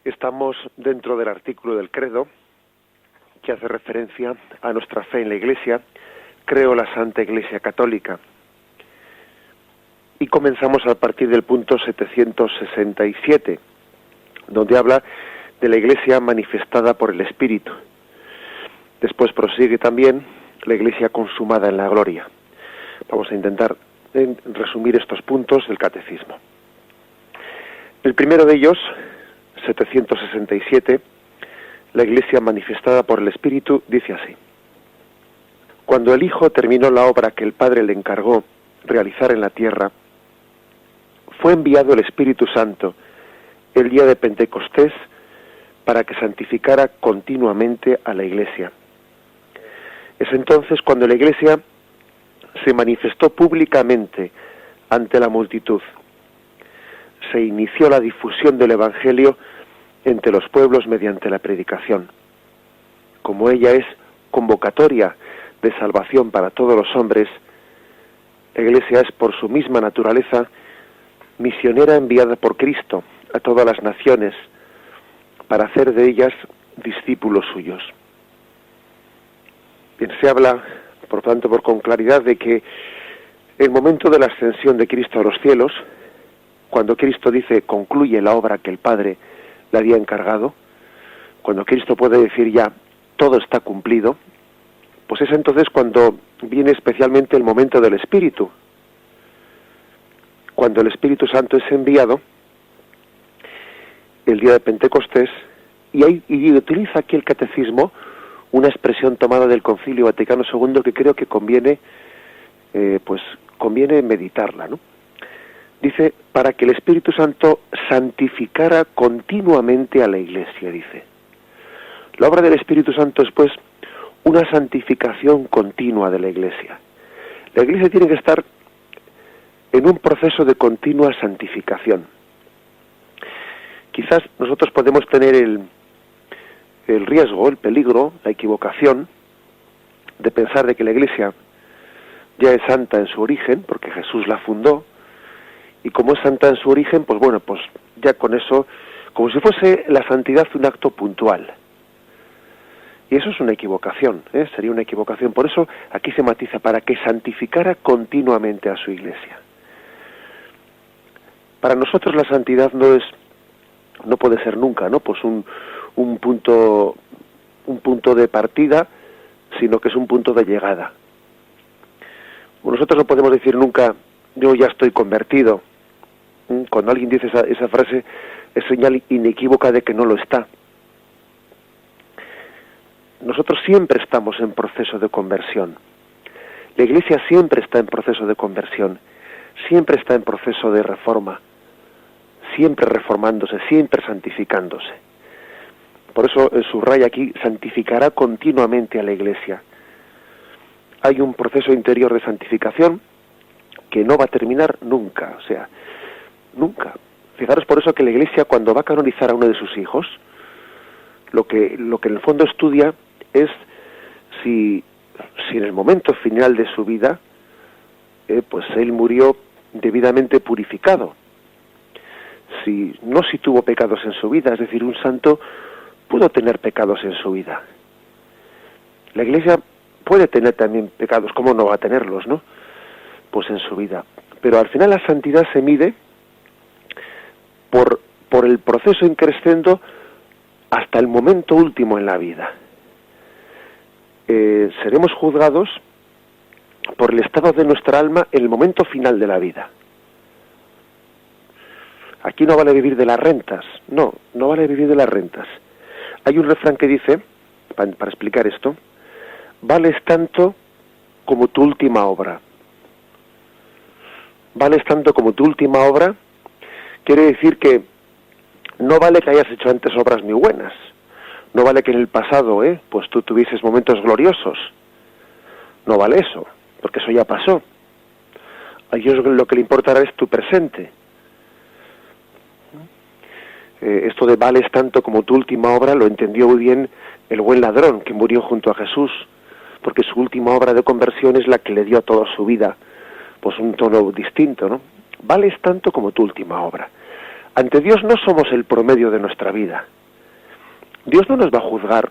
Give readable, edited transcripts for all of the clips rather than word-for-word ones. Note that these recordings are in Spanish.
Estamos dentro del artículo del credo que hace referencia a nuestra fe en la Iglesia. Creo la Santa Iglesia Católica. Y comenzamos a partir del punto 767, donde habla de la Iglesia manifestada por el Espíritu. Después prosigue también la Iglesia consumada en la gloria. Vamos a intentar resumir estos puntos del Catecismo. El primero de ellos, 767, la Iglesia manifestada por el Espíritu, dice así: Cuando el Hijo terminó la obra que el Padre le encargó realizar en la tierra, fue enviado el Espíritu Santo el día de Pentecostés para que santificara continuamente a la Iglesia. Es entonces cuando la Iglesia se manifestó públicamente ante la multitud. Se inició la difusión del Evangelio entre los pueblos mediante la predicación. Como ella es convocatoria de salvación para todos los hombres, la Iglesia es por su misma naturaleza misionera enviada por Cristo a todas las naciones para hacer de ellas discípulos suyos. Bien, se habla, por tanto, con claridad de que el momento de la ascensión de Cristo a los cielos, cuando Cristo dice concluye la obra que el Padre le había encargado, cuando Cristo puede decir ya todo está cumplido, pues es entonces cuando viene especialmente el momento del Espíritu, cuando el Espíritu Santo es enviado el día de Pentecostés, y utiliza aquí el Catecismo una expresión tomada del Concilio Vaticano II que creo que conviene meditarla, ¿no? Dice, para que el Espíritu Santo santificara continuamente a la Iglesia, dice. La obra del Espíritu Santo es, pues, una santificación continua de la Iglesia. La Iglesia tiene que estar en un proceso de continua santificación. Quizás nosotros podemos tener el riesgo, el peligro, la equivocación de pensar de que la Iglesia ya es santa en su origen, porque Jesús la fundó, y como es santa en su origen, pues bueno, pues ya con eso, como si fuese la santidad un acto puntual. Y eso es una equivocación, sería una equivocación. Por eso aquí se matiza, para que santificara continuamente a su Iglesia. Para nosotros la santidad no puede ser nunca, ¿no? Pues un punto de partida, sino que es un punto de llegada. Nosotros no podemos decir nunca, yo ya estoy convertido. Cuando alguien dice esa frase, es señal inequívoca de que no lo está. Nosotros siempre estamos en proceso de conversión. La Iglesia siempre está en proceso de conversión, siempre está en proceso de reforma, siempre reformándose, siempre santificándose. Por eso subraya aquí, santificará continuamente a la Iglesia. Hay un proceso interior de santificación que no va a terminar nunca, o sea, nunca. Fijaros por eso que la Iglesia, cuando va a canonizar a uno de sus hijos, lo que en el fondo estudia es si en el momento final de su vida, pues él murió debidamente purificado. Si tuvo pecados en su vida, es decir, un santo pudo tener pecados en su vida. La Iglesia puede tener también pecados, ¿cómo no va a tenerlos, no? Pues en su vida. Pero al final la santidad se mide por el proceso increscendo hasta el momento último en la vida. Seremos juzgados por el estado de nuestra alma en el momento final de la vida. Aquí no vale vivir de las rentas, no vale vivir de las rentas. Hay un refrán que dice, para explicar esto, vales tanto como tu última obra. Vales tanto como tu última obra, quiere decir que no vale que hayas hecho antes obras muy buenas, no vale que en el pasado, pues tú tuvieses momentos gloriosos, no vale eso, porque eso ya pasó. A Dios lo que le importará es tu presente. Esto de vales tanto como tu última obra lo entendió muy bien el buen ladrón que murió junto a Jesús, porque su última obra de conversión es la que le dio a toda su vida pues un tono distinto, ¿no? Vales tanto como tu última obra. Ante Dios no somos el promedio de nuestra vida. Dios no nos va a juzgar,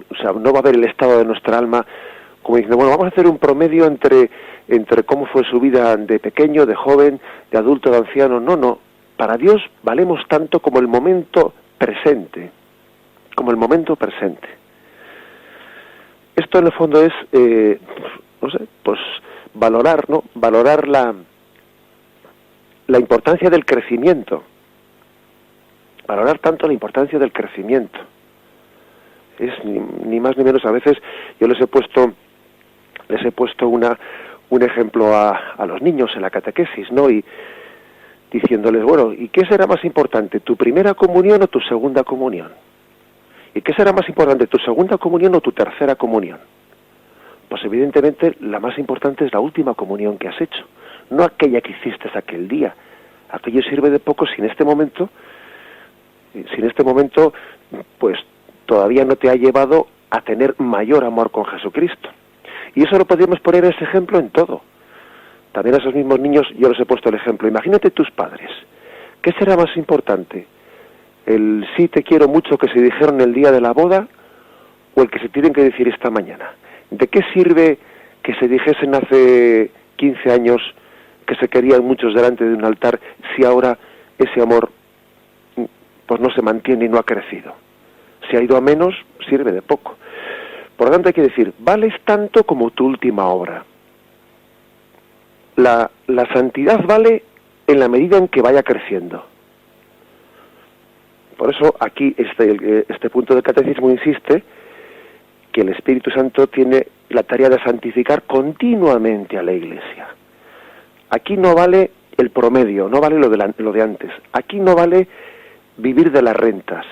o sea, no va a ver el estado de nuestra alma como diciendo, bueno, vamos a hacer un promedio entre cómo fue su vida de pequeño, de joven, de adulto, de anciano. No, no. Para Dios valemos tanto como el momento presente. Como el momento presente. Esto en el fondo es, no sé, pues valorar, ¿no? Valorar la importancia del crecimiento. Valorar tanto la importancia del crecimiento. Es ni más ni menos. A veces yo les he puesto un ejemplo a los niños en la catequesis, ¿no? Y diciéndoles, bueno, ¿y qué será más importante, tu primera comunión o tu segunda comunión? ¿Y qué será más importante, tu segunda comunión o tu tercera comunión? Pues evidentemente la más importante es la última comunión que has hecho, no aquella que hiciste aquel día. Aquello sirve de poco si en este momento, pues todavía no te ha llevado a tener mayor amor con Jesucristo. Y eso lo podríamos poner ese ejemplo en todo. También a esos mismos niños yo les he puesto el ejemplo. Imagínate tus padres. ¿Qué será más importante? ¿El sí te quiero mucho que se dijeron el día de la boda o el que se tienen que decir esta mañana? ¿De qué sirve que se dijesen hace 15 años que se querían muchos delante de un altar si ahora ese amor pues no se mantiene y no ha crecido? Si ha ido a menos, sirve de poco. Por lo tanto hay que decir, vales tanto como tu última obra. La santidad vale en la medida en que vaya creciendo. Por eso aquí este punto del catecismo insiste que el Espíritu Santo tiene la tarea de santificar continuamente a la Iglesia. Aquí no vale el promedio, no vale lo de antes. Aquí no vale vivir de las rentas.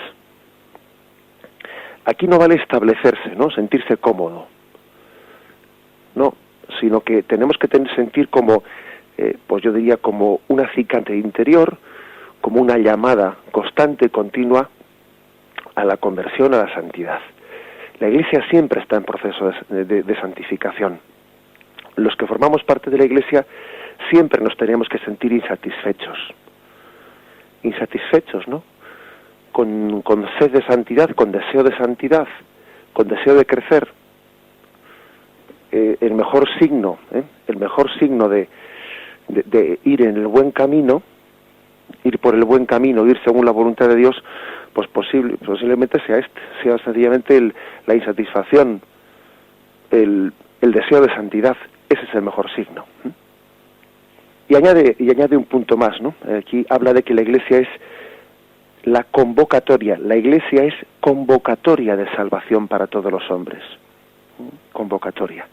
Aquí no vale establecerse, ¿no? Sentirse cómodo. No, sino que tenemos que sentir como, pues yo diría, como un acicate interior, como una llamada constante y continua a la conversión, a la santidad. La Iglesia siempre está en proceso de santificación. Los que formamos parte de la Iglesia siempre nos tenemos que sentir insatisfechos. Insatisfechos, ¿no? Con sed de santidad, con deseo de santidad, con deseo de crecer. El mejor signo de ir en el buen camino, ir por el buen camino, ir según la voluntad de Dios, pues posiblemente sea sencillamente la insatisfacción, el deseo de santidad. Ese es el mejor signo. Y añade un punto más, ¿no? Aquí habla de que la Iglesia es la convocatoria. La Iglesia es convocatoria de salvación para todos los hombres. Convocatoria.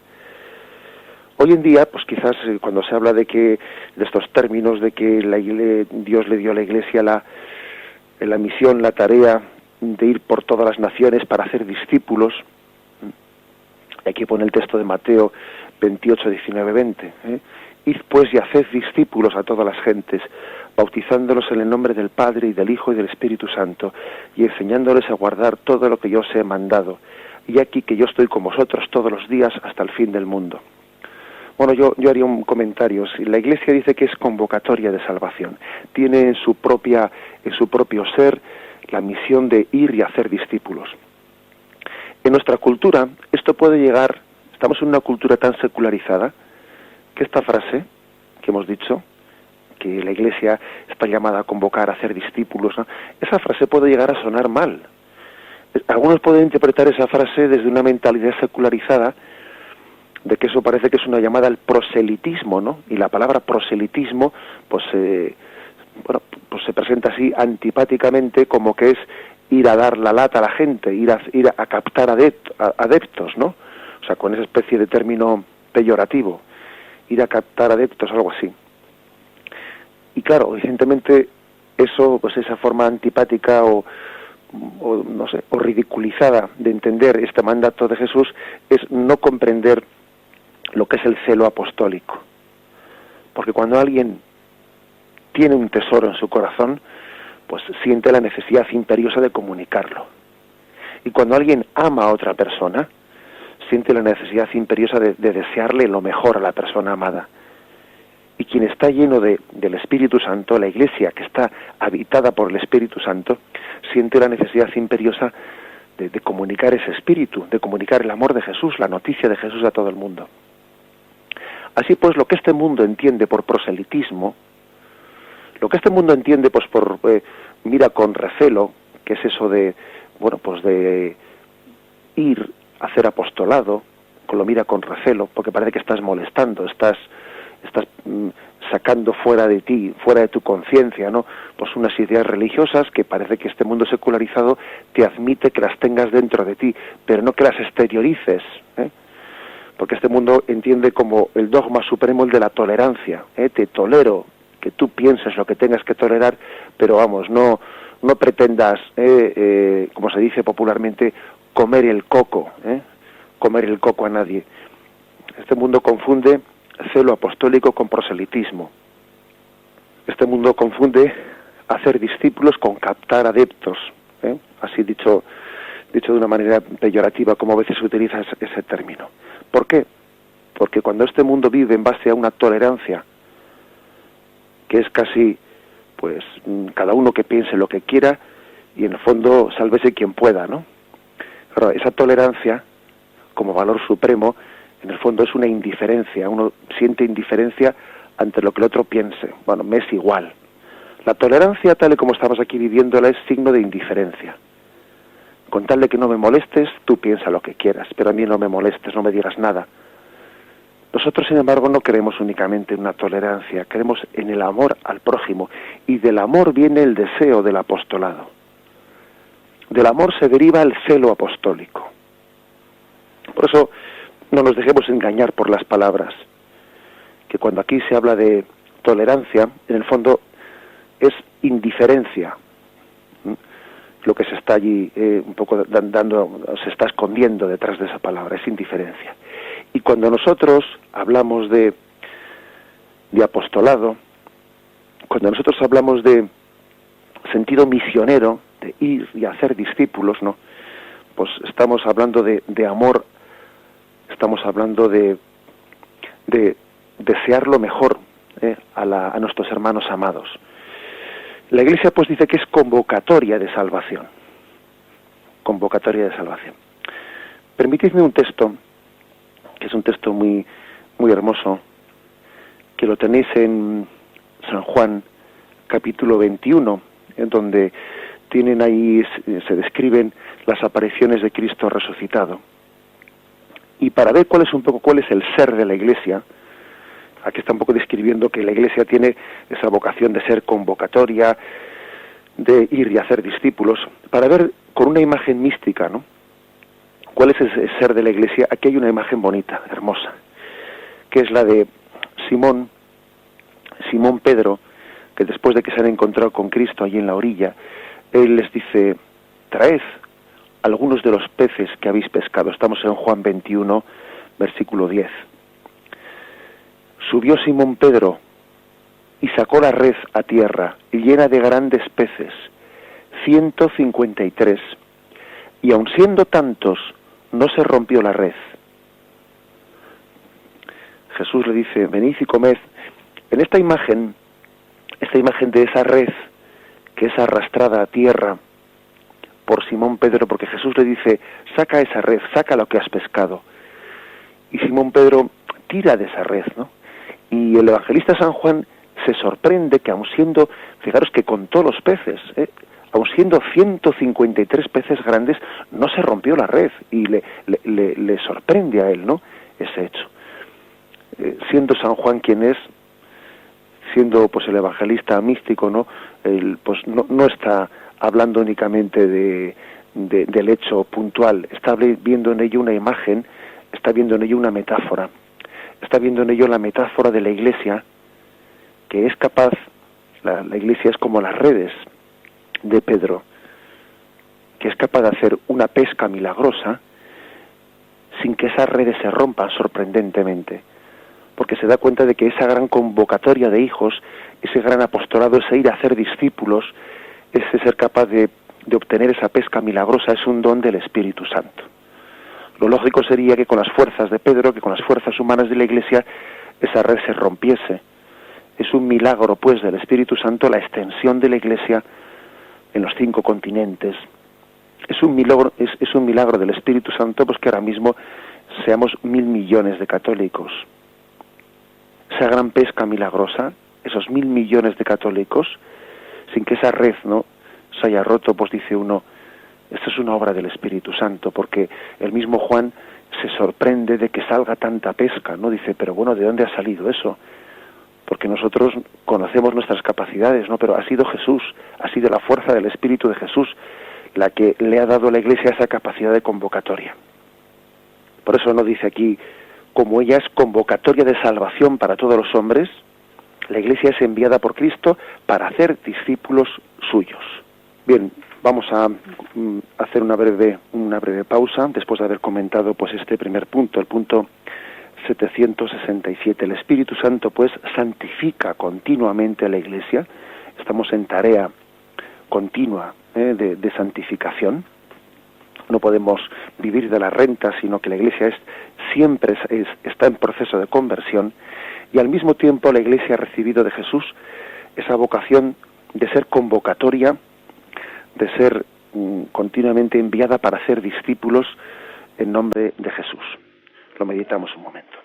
Hoy en día, pues quizás cuando se habla de estos términos de que Dios le dio a la Iglesia la misión, la tarea de ir por todas las naciones para hacer discípulos, aquí pone el texto de Mateo 28, 19, 20, id pues y haced discípulos a todas las gentes, bautizándolos en el nombre del Padre y del Hijo y del Espíritu Santo, y enseñándoles a guardar todo lo que yo os he mandado. Y aquí que yo estoy con vosotros todos los días hasta el fin del mundo. Bueno, yo haría un comentario. Si la Iglesia dice que es convocatoria de salvación, tiene en su propio ser la misión de ir y hacer discípulos. En nuestra cultura, esto puede llegar, estamos en una cultura tan secularizada, que esta frase que hemos dicho, que la Iglesia está llamada a convocar a hacer discípulos, ¿no? Esa frase puede llegar a sonar mal. Algunos pueden interpretar esa frase desde una mentalidad secularizada, de que eso parece que es una llamada al proselitismo, ¿no? Y la palabra proselitismo, pues se presenta así antipáticamente como que es ir a dar la lata a la gente, ir a captar adeptos, ¿no? O sea, con esa especie de término peyorativo, ir a captar adeptos, algo así. Y claro, evidentemente eso, pues esa forma antipática o no sé, o ridiculizada de entender este mandato de Jesús es no comprender lo que es el celo apostólico. Porque cuando alguien tiene un tesoro en su corazón, pues siente la necesidad imperiosa de comunicarlo. Y cuando alguien ama a otra persona, siente la necesidad imperiosa de desearle lo mejor a la persona amada. Y quien está lleno del Espíritu Santo, la Iglesia que está habitada por el Espíritu Santo, siente la necesidad imperiosa de comunicar ese espíritu, de comunicar el amor de Jesús, la noticia de Jesús a todo el mundo. Así pues, lo que este mundo entiende por proselitismo, lo que este mundo entiende pues por mira con recelo, que es eso de, bueno, pues de ir a hacer apostolado, lo mira con recelo, porque parece que estás molestando, estás sacando fuera de ti, fuera de tu conciencia, ¿no? Pues unas ideas religiosas que parece que este mundo secularizado te admite que las tengas dentro de ti, pero no que las exteriorices, ¿eh? Porque este mundo entiende como el dogma supremo el de la tolerancia, ¿eh? Te tolero, que tú pienses lo que tengas que tolerar, pero vamos, no pretendas, como se dice popularmente, comer el coco, comer el coco a nadie. Este mundo confunde celo apostólico con proselitismo. Este mundo confunde hacer discípulos con captar adeptos, así dicho de una manera peyorativa, como a veces se utiliza ese término. ¿Por qué? Porque cuando este mundo vive en base a una tolerancia que es casi, pues, cada uno que piense lo que quiera y en el fondo sálvese quien pueda, ¿no? Pero esa tolerancia, como valor supremo, en el fondo es una indiferencia. Uno siente indiferencia ante lo que el otro piense. Bueno, me es igual. La tolerancia, tal y como estamos aquí viviéndola, es signo de indiferencia. Con tal de que no me molestes, tú piensa lo que quieras, pero a mí no me molestes, no me digas nada. Nosotros, sin embargo, no creemos únicamente en una tolerancia, creemos en el amor al prójimo, y del amor viene el deseo del apostolado. Del amor se deriva el celo apostólico. Por eso no nos dejemos engañar por las palabras, que cuando aquí se habla de tolerancia, en el fondo es indiferencia. Lo que se está allí un poco dando, se está escondiendo detrás de esa palabra, es indiferencia. Y cuando nosotros hablamos de apostolado, cuando nosotros hablamos de sentido misionero, de ir y hacer discípulos, ¿no? Pues estamos hablando de amor, estamos hablando de desear lo mejor a nuestros hermanos amados. La Iglesia pues dice que es convocatoria de salvación. Convocatoria de salvación. Permitidme un texto, que es un texto muy, muy hermoso, que lo tenéis en San Juan, capítulo 21, en donde tienen ahí, se describen las apariciones de Cristo resucitado. Y para ver cuál es el ser de la Iglesia, aquí está un poco describiendo que la Iglesia tiene esa vocación de ser convocatoria, de ir y hacer discípulos, para ver con una imagen mística, ¿no? ¿Cuál es ese ser de la Iglesia? Aquí hay una imagen bonita, hermosa, que es la de Simón Pedro, que después de que se han encontrado con Cristo allí en la orilla, él les dice: traed algunos de los peces que habéis pescado. Estamos en Juan 21, versículo 10. Subió Simón Pedro y sacó la red a tierra, llena de grandes peces, 153, y aun siendo tantos, no se rompió la red. Jesús le dice: venid y comed. En esta imagen de esa red que es arrastrada a tierra por Simón Pedro, porque Jesús le dice: saca esa red, saca lo que has pescado. Y Simón Pedro tira de esa red, ¿no? Y el evangelista San Juan se sorprende que aun siendo, fijaros que contó los peces, aun siendo 153 peces grandes, no se rompió la red, y le sorprende a él, ¿no?, ese hecho. Siendo San Juan quien es, siendo pues el evangelista místico, ¿no?, pues no está hablando únicamente del hecho puntual, está viendo en ello una imagen, está viendo en ello una metáfora, está viendo en ello la metáfora de la Iglesia, que es capaz, la Iglesia es como las redes de Pedro, que es capaz de hacer una pesca milagrosa sin que esas redes se rompan sorprendentemente, porque se da cuenta de que esa gran convocatoria de hijos, ese gran apostolado, ese ir a hacer discípulos, ese ser capaz de obtener esa pesca milagrosa, es un don del Espíritu Santo. Lo lógico sería que con las fuerzas de Pedro, que con las fuerzas humanas de la Iglesia, esa red se rompiese. Es un milagro, pues, del Espíritu Santo la extensión de la Iglesia en los 5 continentes. Es un milagro del Espíritu Santo, pues, que ahora mismo seamos 1.000 millones de católicos. Esa gran pesca milagrosa, esos 1.000 millones de católicos, sin que esa red, ¿no?, se haya roto, pues dice uno, esto es una obra del Espíritu Santo, porque el mismo Juan se sorprende de que salga tanta pesca, ¿no? Dice, pero bueno, ¿de dónde ha salido eso? Porque nosotros conocemos nuestras capacidades, ¿no? Pero ha sido Jesús, ha sido la fuerza del Espíritu de Jesús la que le ha dado a la Iglesia esa capacidad de convocatoria. Por eso nos dice aquí, como ella es convocatoria de salvación para todos los hombres, la Iglesia es enviada por Cristo para hacer discípulos suyos. Bien, vamos a hacer una breve pausa después de haber comentado, pues, este primer punto, el punto 767. El Espíritu Santo, pues, santifica continuamente a la Iglesia. Estamos en tarea continua de santificación. No podemos vivir de la renta, sino que la Iglesia siempre está en proceso de conversión, y al mismo tiempo la Iglesia ha recibido de Jesús esa vocación de ser convocatoria, de ser continuamente enviada para hacer discípulos en nombre de Jesús. Lo meditamos un momento.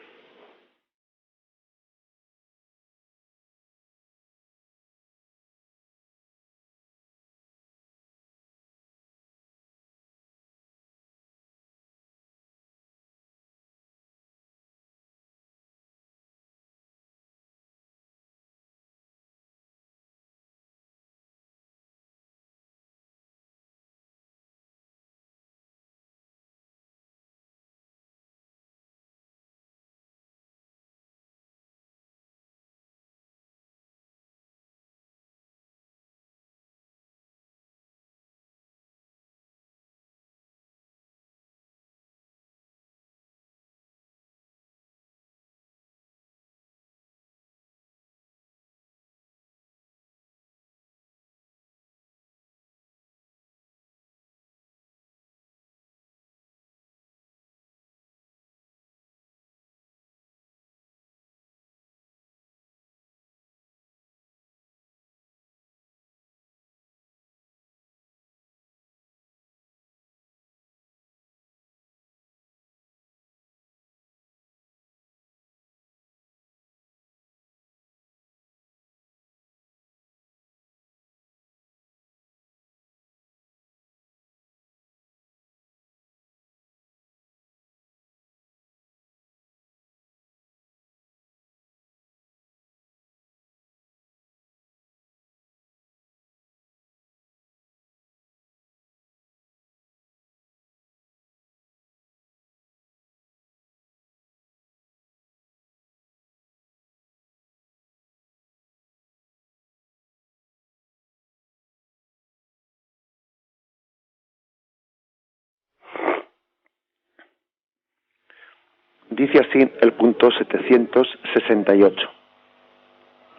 Dice así el punto 768.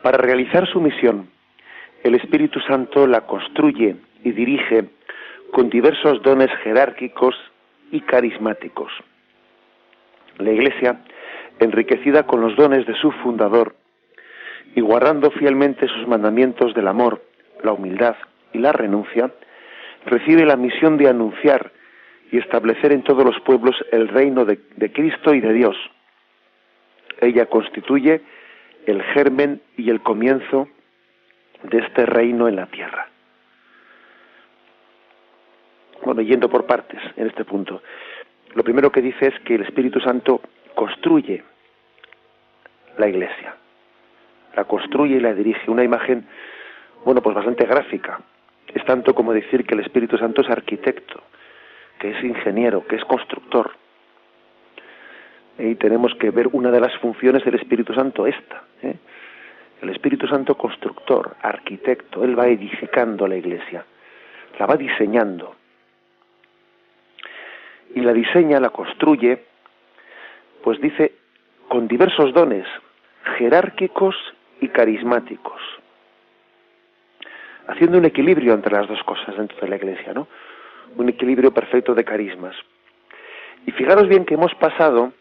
Para realizar su misión, el Espíritu Santo la construye y dirige con diversos dones jerárquicos y carismáticos. La Iglesia, enriquecida con los dones de su fundador y guardando fielmente sus mandamientos del amor, la humildad y la renuncia, recibe la misión de anunciar y establecer en todos los pueblos el reino de Cristo y de Dios. Ella constituye el germen y el comienzo de este reino en la tierra. Bueno, yendo por partes en este punto. Lo primero que dice es que el Espíritu Santo construye la Iglesia. La construye y la dirige. Una imagen, bueno, pues bastante gráfica. Es tanto como decir que el Espíritu Santo es arquitecto, que es ingeniero, que es constructor. Y tenemos que ver una de las funciones del Espíritu Santo, esta. El Espíritu Santo constructor, arquitecto. Él va edificando la Iglesia, la va diseñando. Y la diseña, la construye, pues dice, con diversos dones, jerárquicos y carismáticos, haciendo un equilibrio entre las dos cosas dentro de la Iglesia, ¿no? Un equilibrio perfecto de carismas. Y fijaros bien que hemos pasado,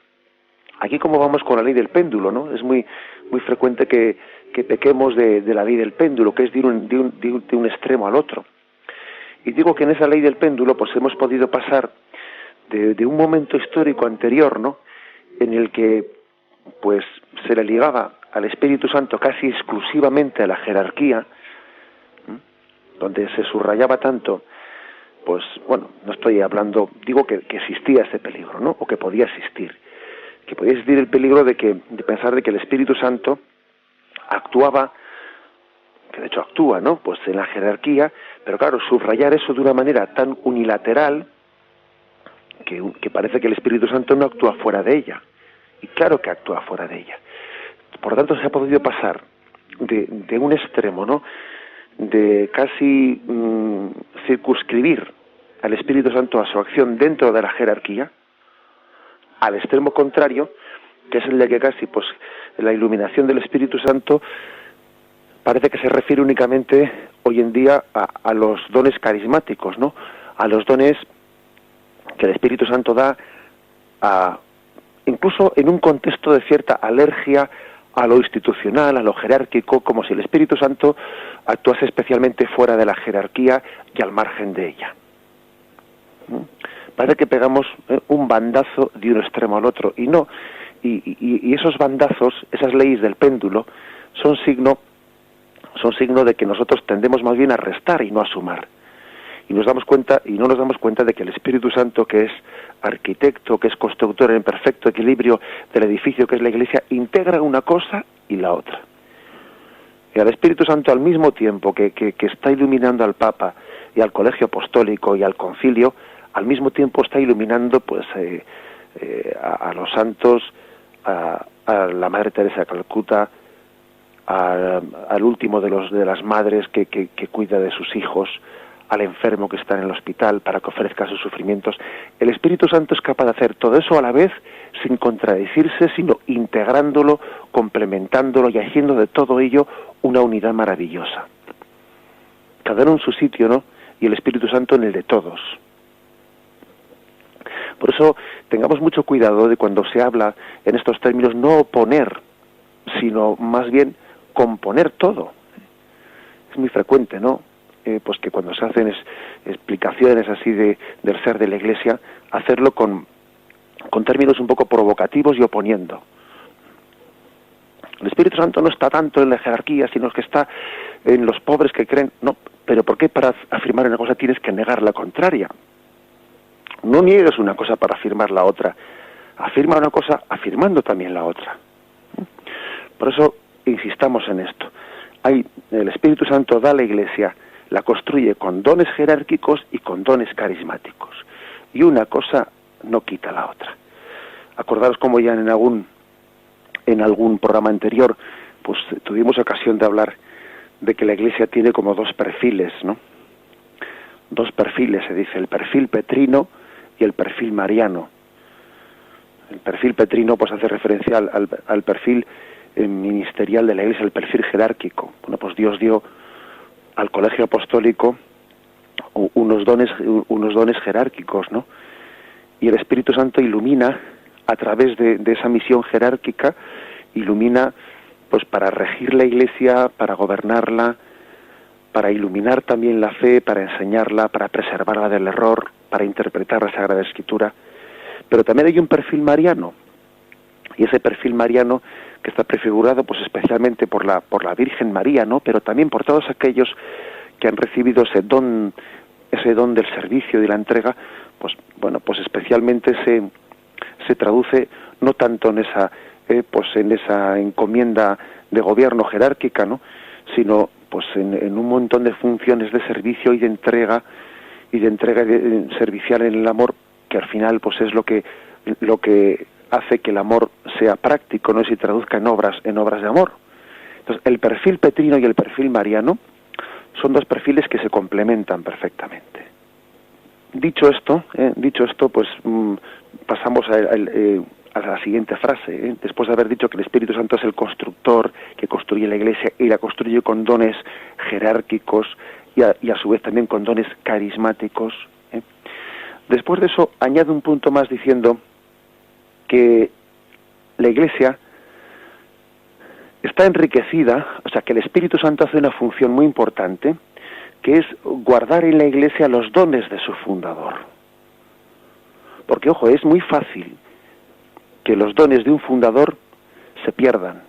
aquí como vamos con la ley del péndulo, ¿no? Es muy frecuente que que pequemos de la ley del péndulo, que es de un extremo al otro. Y digo que en esa ley del péndulo pues hemos podido pasar de un momento histórico anterior, ¿no?, en el que pues se le ligaba al Espíritu Santo casi exclusivamente a la jerarquía, donde se subrayaba tanto, pues bueno, no estoy hablando, digo que existía ese peligro, ¿no?, o que podía existir el peligro de pensar de que el Espíritu Santo actuaba, que de hecho actúa, ¿no?, pues en la jerarquía, pero claro, subrayar eso de una manera tan unilateral que parece que el Espíritu Santo no actúa fuera de ella, y claro que actúa fuera de ella. Por lo tanto, se ha podido pasar de un extremo, ¿no?, de casi circunscribir al Espíritu Santo a su acción dentro de la jerarquía, al extremo contrario, que es el de que casi pues la iluminación del Espíritu Santo parece que se refiere únicamente hoy en día a los dones carismáticos, ¿no?, a los dones que el Espíritu Santo da incluso en un contexto de cierta alergia a lo institucional, a lo jerárquico, como si el Espíritu Santo actuase especialmente fuera de la jerarquía y al margen de ella. Parece que pegamos un bandazo de un extremo al otro, y no, y esos bandazos, esas leyes del péndulo, son signo de que nosotros tendemos más bien a restar y no a sumar. Y no nos damos cuenta de que el Espíritu Santo, que es arquitecto, que es constructor en perfecto equilibrio del edificio que es la Iglesia, integra una cosa y la otra. Y al Espíritu Santo, al mismo tiempo que está iluminando al Papa y al Colegio Apostólico y al Concilio, al mismo tiempo está iluminando pues a los santos, a la Madre Teresa de Calcuta, al último de las madres que cuida de sus hijos, al enfermo que está en el hospital para que ofrezca sus sufrimientos. El Espíritu Santo es capaz de hacer todo eso a la vez sin contradecirse, sino integrándolo, complementándolo y haciendo de todo ello una unidad maravillosa. Cada uno en su sitio, ¿no?, y el Espíritu Santo en el de todos. Por eso tengamos mucho cuidado de cuando se habla en estos términos, no oponer, sino más bien componer todo. Es muy frecuente, ¿no?, pues que cuando se hacen explicaciones así del ser de la Iglesia, hacerlo con términos un poco provocativos y oponiendo. El Espíritu Santo no está tanto en la jerarquía, sino que está en los pobres que creen. No, pero ¿por qué para afirmar una cosa tienes que negar la contraria? No niegues una cosa para afirmar la otra. Afirma una cosa afirmando también la otra. Por eso insistamos en esto. El Espíritu Santo da a la Iglesia, la construye con dones jerárquicos y con dones carismáticos. Y una cosa no quita la otra. Acordaros como ya en algún programa anterior, pues tuvimos ocasión de hablar de que la Iglesia tiene como dos perfiles, ¿no? Dos perfiles, se dice, el perfil petrino y el perfil mariano. El perfil petrino pues hace referencia al perfil ministerial de la Iglesia, el perfil jerárquico. Bueno, pues Dios dio al Colegio Apostólico unos dones jerárquicos, ¿no? Y el Espíritu Santo ilumina a través de esa misión jerárquica, ilumina pues para regir la Iglesia, para gobernarla, para iluminar también la fe, para enseñarla, para preservarla del error, para interpretar la Sagrada Escritura. Pero también hay un perfil mariano, y ese perfil mariano que está prefigurado pues especialmente por la Virgen María, ¿no?, pero también por todos aquellos que han recibido ese don del servicio y de la entrega, pues bueno, pues especialmente se traduce no tanto en esa encomienda de gobierno jerárquica, ¿no?, sino pues en un montón de funciones de servicio y de entrega servicial en el amor, que al final pues es lo que hace que el amor sea práctico, ¿no?, y se traduzca en obras de amor. Entonces, el perfil petrino y el perfil mariano son dos perfiles que se complementan perfectamente. Dicho esto, pues pasamos a la siguiente frase. Después de haber dicho que el Espíritu Santo es el constructor que construye la Iglesia y la construye con dones jerárquicos y a su vez también con dones carismáticos. Después de eso añade un punto más diciendo que la Iglesia está enriquecida, o sea que el Espíritu Santo hace una función muy importante, que es guardar en la Iglesia los dones de su fundador. Porque, ojo, es muy fácil que los dones de un fundador se pierdan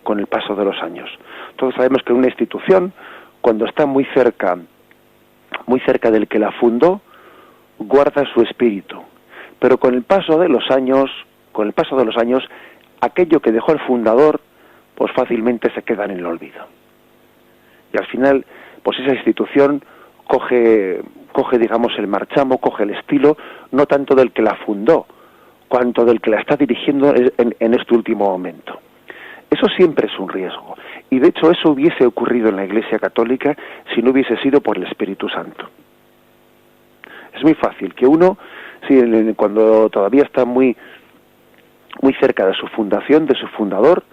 con el paso de los años. Todos sabemos que una institución, cuando está muy cerca del que la fundó, guarda su espíritu. Pero con el paso de los años, aquello que dejó el fundador, pues fácilmente se queda en el olvido. Y al final, pues esa institución coge, digamos, el marchamo, coge el estilo, no tanto del que la fundó, cuanto del que la está dirigiendo en este último momento. Eso siempre es un riesgo. Y de hecho eso hubiese ocurrido en la Iglesia Católica si no hubiese sido por el Espíritu Santo. Es muy fácil que uno, cuando todavía está muy cerca de su fundación, de su fundador,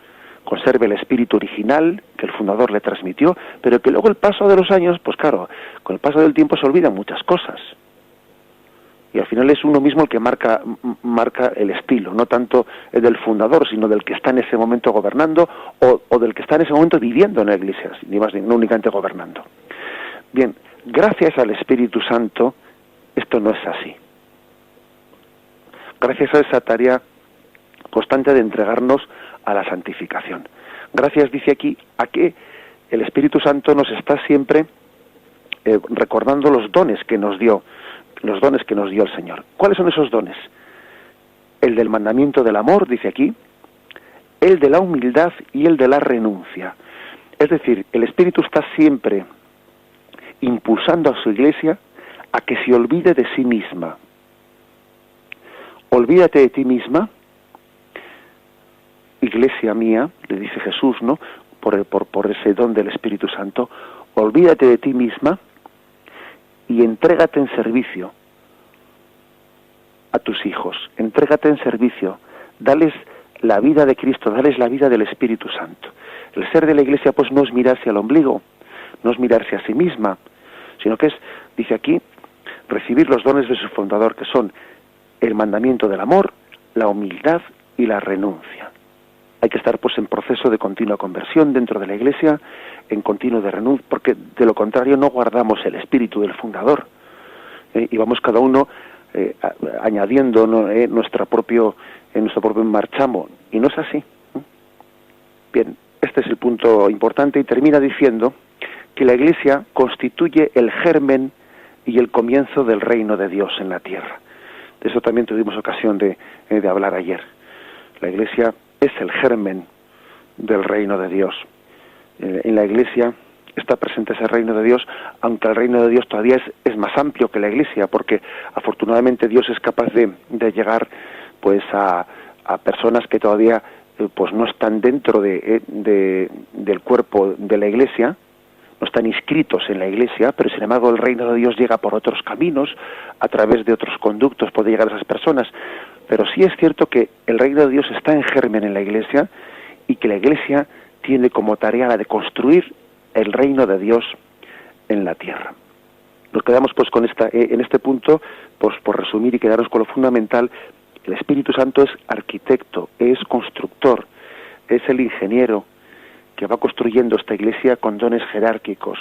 conserve el espíritu original que el fundador le transmitió, pero que luego el paso de los años, pues claro, con el paso del tiempo se olvidan muchas cosas. Y al final es uno mismo el que marca el estilo, no tanto el del fundador, sino del que está en ese momento gobernando o del que está en ese momento viviendo en la Iglesia, ni más ni no únicamente gobernando. Bien, gracias al Espíritu Santo, esto no es así. Gracias a esa tarea constante de entregarnos a la santificación. Gracias, dice aquí, a que el Espíritu Santo nos está siempre recordando los dones que nos dio el Señor. ¿Cuáles son esos dones? El del mandamiento del amor, dice aquí, el de la humildad y el de la renuncia. Es decir, el Espíritu está siempre impulsando a su Iglesia a que se olvide de sí misma. Olvídate de ti misma, Iglesia mía, le dice Jesús, ¿no? Por ese don del Espíritu Santo, olvídate de ti misma y entrégate en servicio a tus hijos, entrégate en servicio, dales la vida de Cristo, dales la vida del Espíritu Santo. El ser de la Iglesia pues no es mirarse al ombligo, no es mirarse a sí misma, sino que es, dice aquí, recibir los dones de su fundador, que son el mandamiento del amor, la humildad y la renuncia. Hay que estar pues en proceso de continua conversión dentro de la Iglesia, en continuo de renuncia, porque de lo contrario no guardamos el espíritu del fundador, y vamos cada uno añadiendo, ¿no? nuestro propio marchamo, y no es así. Bien, este es el punto importante, y termina diciendo que la Iglesia constituye el germen y el comienzo del reino de Dios en la tierra. De eso también tuvimos ocasión de hablar ayer. La Iglesia es el germen del reino de Dios. En la Iglesia está presente ese reino de Dios, aunque el reino de Dios todavía es más amplio que la Iglesia, porque afortunadamente Dios es capaz de llegar pues a personas que todavía pues no están dentro del cuerpo de la Iglesia, no están inscritos en la Iglesia, pero sin embargo el reino de Dios llega por otros caminos, a través de otros conductos puede llegar a esas personas. Pero sí es cierto que el reino de Dios está en germen en la Iglesia, y que la Iglesia tiene como tarea la de construir el reino de Dios en la tierra. Nos quedamos pues con en este punto, pues por resumir y quedarnos con lo fundamental. El Espíritu Santo es arquitecto, es constructor, es el ingeniero que va construyendo esta Iglesia con dones jerárquicos,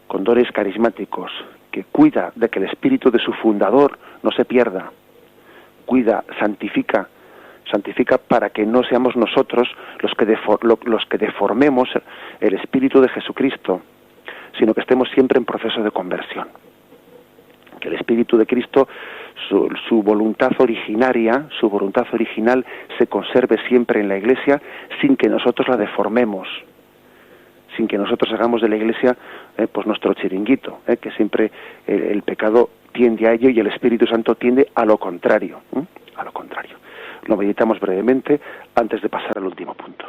con dones carismáticos, que cuida de que el espíritu de su fundador no se pierda, cuida, santifica para que no seamos nosotros los que deformemos el espíritu de Jesucristo, sino que estemos siempre en proceso de conversión. Que el espíritu de Cristo, su voluntad originaria, su voluntad original, se conserve siempre en la Iglesia, sin que nosotros la deformemos, sin que nosotros hagamos de la Iglesia pues nuestro chiringuito, que siempre el pecado tiende a ello y el Espíritu Santo tiende a lo contrario. A lo contrario. Lo meditamos brevemente antes de pasar al último punto.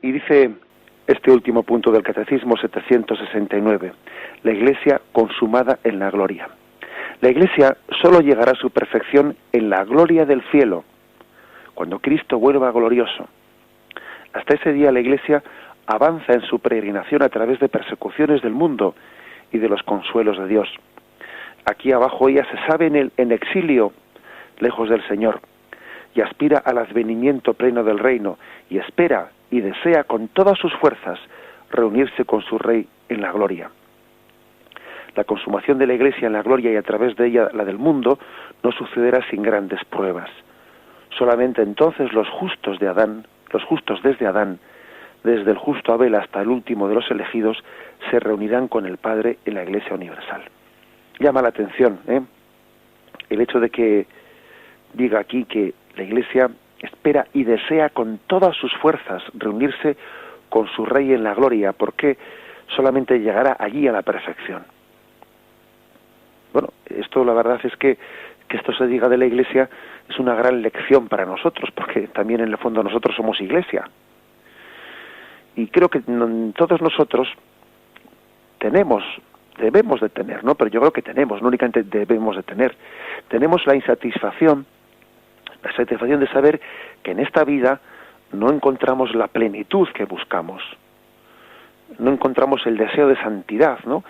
Y dice este último punto del Catecismo 769, la Iglesia consumada en la gloria. La Iglesia solo llegará a su perfección en la gloria del cielo, cuando Cristo vuelva glorioso. Hasta ese día la Iglesia avanza en su peregrinación a través de persecuciones del mundo y de los consuelos de Dios. Aquí abajo ella se sabe en exilio, lejos del Señor, y aspira al advenimiento pleno del reino, y espera y desea con todas sus fuerzas reunirse con su Rey en la gloria. La consumación de la Iglesia en la gloria y a través de ella la del mundo no sucederá sin grandes pruebas. Solamente entonces los justos desde Adán, desde el justo Abel hasta el último de los elegidos, se reunirán con el Padre en la Iglesia universal. Llama la atención, el hecho de que diga aquí que la Iglesia espera y desea con todas sus fuerzas reunirse con su Rey en la gloria, porque solamente llegará allí a la perfección. Bueno, esto la verdad es que esto se diga de la Iglesia es una gran lección para nosotros, porque también en el fondo nosotros somos Iglesia. Y creo que todos nosotros debemos de tener, ¿no? Pero yo creo que tenemos, no únicamente debemos de tener. Tenemos la satisfacción de saber que en esta vida no encontramos la plenitud que buscamos. No encontramos el deseo de santidad, ¿no?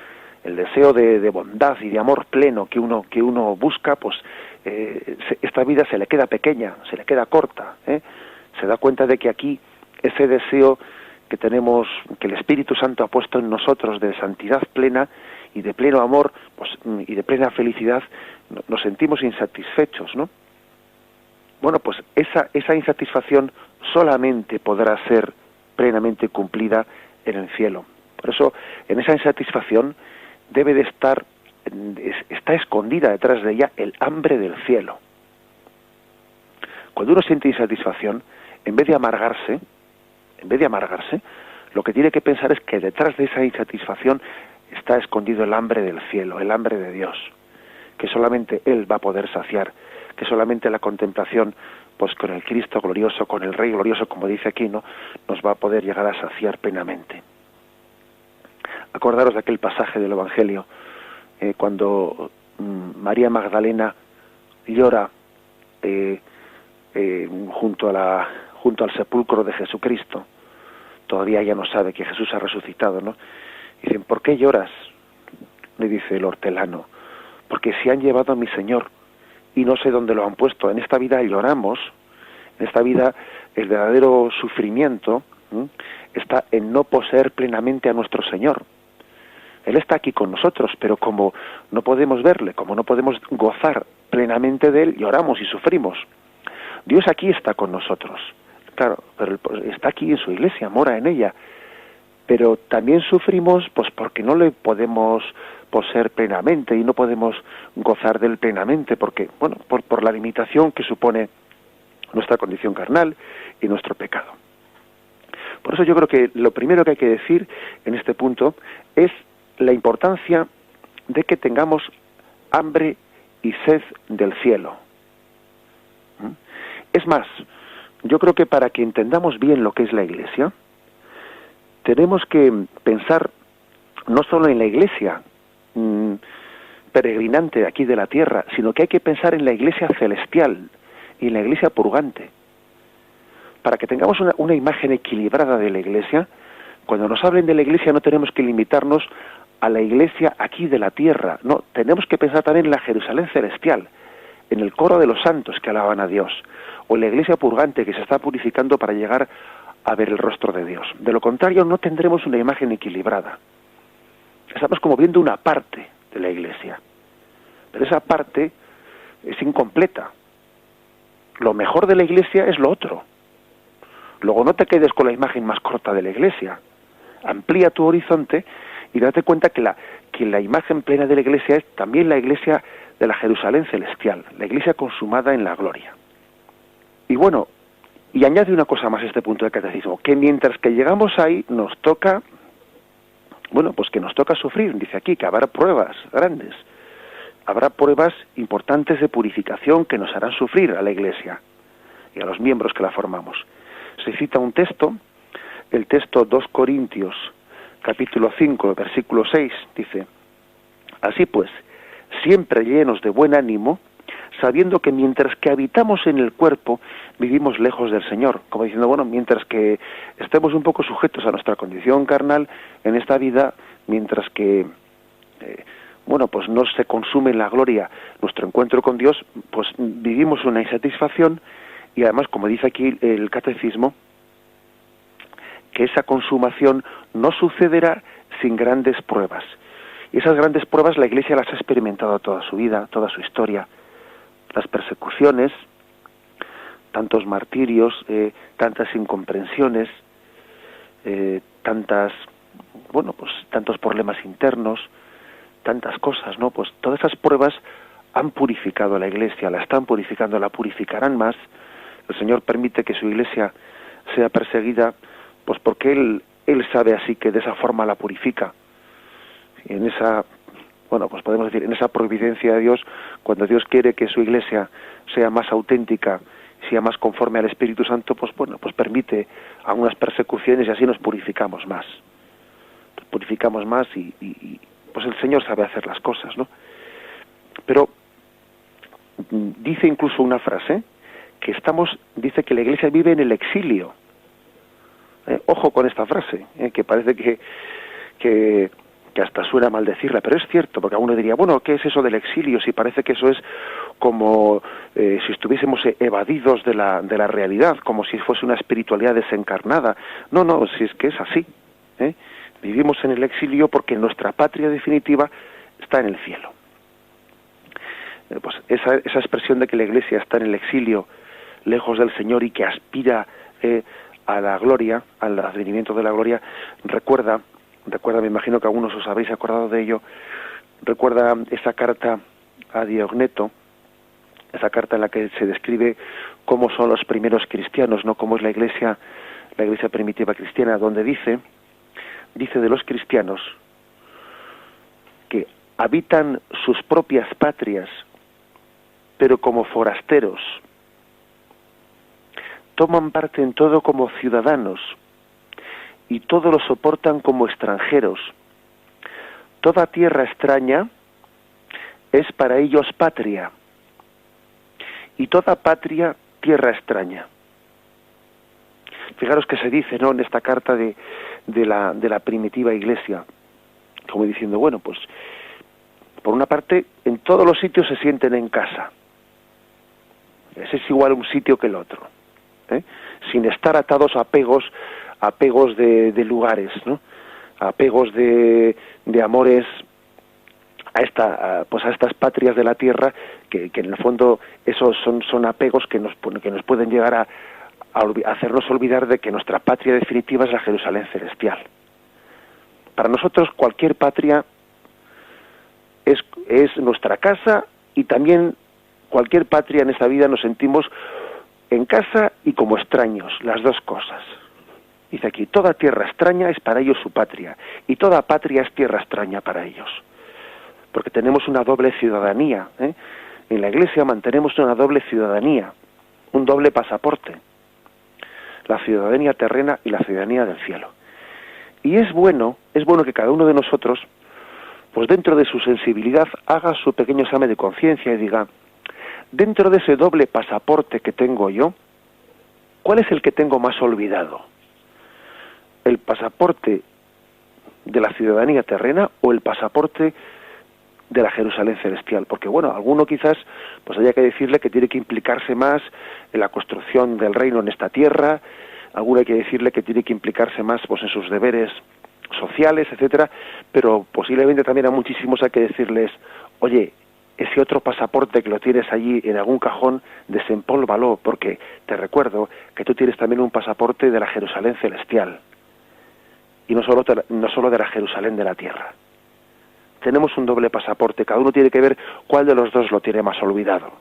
El deseo de bondad y de amor pleno que uno busca, pues esta vida se le queda pequeña, se le queda corta, Se da cuenta de que aquí ese deseo que tenemos, que el Espíritu Santo ha puesto en nosotros de santidad plena y de pleno amor, pues, y de plena felicidad, nos sentimos insatisfechos, ¿no? Bueno, pues esa insatisfacción solamente podrá ser plenamente cumplida en el cielo. Por eso, en esa insatisfacción debe de está escondida detrás de ella el hambre del cielo. Cuando uno siente insatisfacción, en vez de amargarse, lo que tiene que pensar es que detrás de esa insatisfacción está escondido el hambre del cielo, el hambre de Dios, que solamente Él va a poder saciar, que solamente la contemplación, pues con el Cristo glorioso, con el Rey glorioso, como dice aquí, ¿no?, nos va a poder llegar a saciar plenamente. Acordaros de aquel pasaje del Evangelio, cuando María Magdalena llora junto al sepulcro de Jesucristo. Todavía ella no sabe que Jesús ha resucitado, ¿no? Dicen, ¿por qué lloras? Le dice el hortelano, porque se han llevado a mi Señor y no sé dónde lo han puesto. En esta vida lloramos, en esta vida el verdadero sufrimiento está en no poseer plenamente a nuestro Señor. Él está aquí con nosotros, pero como no podemos verle, como no podemos gozar plenamente de Él, lloramos y sufrimos. Dios aquí está con nosotros, claro, pero está aquí en su Iglesia, mora en ella, pero también sufrimos pues porque no le podemos poseer plenamente y no podemos gozar de Él plenamente, porque, bueno, por la limitación que supone nuestra condición carnal y nuestro pecado. Por eso yo creo que lo primero que hay que decir en este punto es la importancia de que tengamos hambre y sed del cielo. Es más, yo creo que para que entendamos bien lo que es la Iglesia, tenemos que pensar no solo en la Iglesia peregrinante aquí de la tierra, sino que hay que pensar en la Iglesia celestial y en la Iglesia purgante. Para que tengamos una imagen equilibrada de la Iglesia, cuando nos hablen de la Iglesia no tenemos que limitarnos a la Iglesia aquí de la tierra, no, tenemos que pensar también en la Jerusalén celestial, en el coro de los santos que alaban a Dios, o en la Iglesia purgante que se está purificando para llegar a ver el rostro de Dios. De lo contrario, no tendremos una imagen equilibrada. Estamos como viendo una parte de la Iglesia, pero esa parte es incompleta. Lo mejor de la Iglesia es lo otro. Luego no te quedes con la imagen más corta de la Iglesia. Amplía tu horizonte y date cuenta que la imagen plena de la Iglesia es también la Iglesia de la Jerusalén celestial, la Iglesia consumada en la gloria. Y bueno, y añade una cosa más a este punto del catecismo, que mientras que llegamos ahí nos toca, bueno, pues que nos toca sufrir, dice aquí, que habrá pruebas grandes, habrá pruebas importantes de purificación que nos harán sufrir a la Iglesia y a los miembros que la formamos. Se cita un texto el texto 2 Corintios, capítulo 5, versículo 6, dice: así pues, siempre llenos de buen ánimo, sabiendo que mientras que habitamos en el cuerpo, vivimos lejos del Señor. Como diciendo, bueno, mientras que estemos un poco sujetos a nuestra condición carnal en esta vida, mientras que, pues no se consume en la gloria nuestro encuentro con Dios, pues vivimos una insatisfacción, y además, como dice aquí el catecismo, que esa consumación no sucederá sin grandes pruebas. Y esas grandes pruebas la Iglesia las ha experimentado toda su vida, toda su historia. Las persecuciones, tantos martirios, tantas incomprensiones, tantos problemas internos, tantas cosas, ¿no? Pues todas esas pruebas han purificado a la Iglesia, la están purificando, la purificarán más. El Señor permite que su Iglesia sea perseguida, pues porque Él sabe así que de esa forma la purifica. Y en esa, pues podemos decir, en esa providencia de Dios, cuando Dios quiere que su Iglesia sea más auténtica, sea más conforme al Espíritu Santo, pues permite algunas persecuciones y así nos purificamos más. Nos purificamos más y pues el Señor sabe hacer las cosas, ¿no? Pero dice incluso una frase dice que la Iglesia vive en el exilio. Ojo con esta frase, que parece que hasta suena mal decirla, pero es cierto, porque uno diría, bueno, ¿qué es eso del exilio? Si parece que eso es como si estuviésemos evadidos de la realidad, como si fuese una espiritualidad desencarnada. No, si es que es así. Vivimos en el exilio porque nuestra patria definitiva está en el cielo. Pues esa expresión de que la Iglesia está en el exilio, lejos del Señor, y que aspira a la gloria, al advenimiento de la gloria, recuerda, me imagino que algunos os habéis acordado de ello, recuerda esa carta a Diogneto, esa carta en la que se describe cómo son los primeros cristianos, no cómo es la iglesia primitiva cristiana, donde dice de los cristianos que habitan sus propias patrias, pero como forasteros, toman parte en todo como ciudadanos, y todo lo soportan como extranjeros. Toda tierra extraña es para ellos patria, y toda patria tierra extraña. Fijaros que se dice, ¿no?, en esta carta de la primitiva Iglesia, como diciendo, bueno, pues por una parte, en todos los sitios se sienten en casa. Ese es igual un sitio que el otro, sin estar atados a apegos de lugares, ¿no? Apegos de amores a estas patrias de la tierra, que en el fondo esos son apegos que nos pueden llegar a hacernos olvidar de que nuestra patria definitiva es la Jerusalén celestial. Para nosotros cualquier patria es nuestra casa, y también cualquier patria en esta vida nos sentimos en casa y como extraños, las dos cosas. Dice aquí, toda tierra extraña es para ellos su patria, y toda patria es tierra extraña para ellos. Porque tenemos una doble ciudadanía, En la Iglesia mantenemos una doble ciudadanía, un doble pasaporte. La ciudadanía terrena y la ciudadanía del cielo. Y es bueno que cada uno de nosotros, pues dentro de su sensibilidad, haga su pequeño examen de conciencia y diga, dentro de ese doble pasaporte que tengo yo, ¿cuál es el que tengo más olvidado? ¿El pasaporte de la ciudadanía terrena o el pasaporte de la Jerusalén celestial? Porque alguno quizás pues haya que decirle que tiene que implicarse más en la construcción del reino en esta tierra, alguno hay que decirle que tiene que implicarse más pues en sus deberes sociales, etcétera, pero posiblemente también a muchísimos hay que decirles, oye, ese otro pasaporte que lo tienes allí en algún cajón, desempólvalo, porque te recuerdo que tú tienes también un pasaporte de la Jerusalén celestial, y no solo de la Jerusalén de la tierra. Tenemos un doble pasaporte, cada uno tiene que ver cuál de los dos lo tiene más olvidado,